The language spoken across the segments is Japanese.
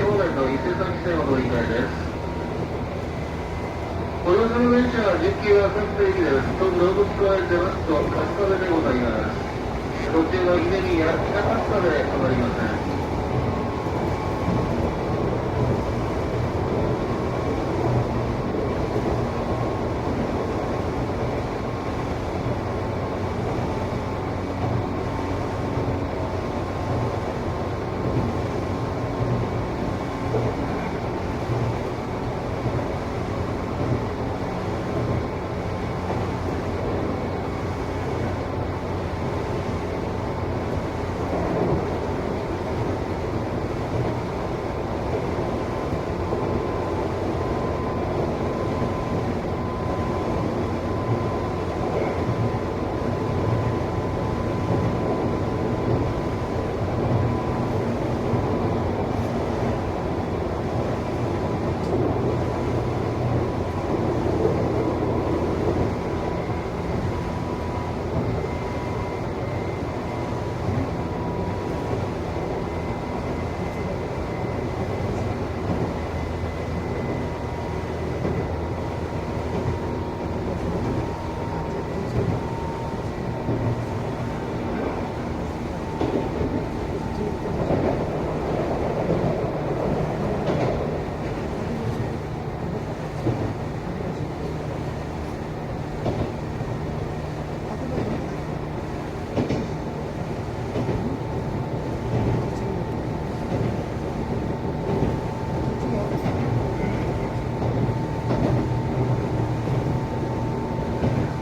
方面の伊勢崎線お乗り換えです。ご乗車の電車は19は各駅です。東武動物公園出ますと春日部でございます。途中の稲荷や北春日部で止まりません。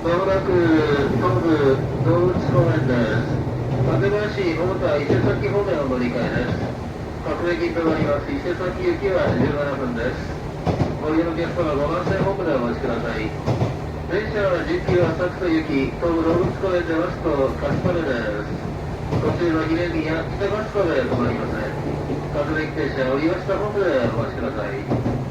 まもなく東武動物公園です。館林大田伊勢崎方面を乗り換えです。各駅となります伊勢崎行きは17分です。ご利用のお客様5番線ホームでお待ちください。電車は19浅草行き東武動物公園出ますと春日部です。途中の稲荷や北春日部で止まりません。各駅停車降りましたホームでお待ちください。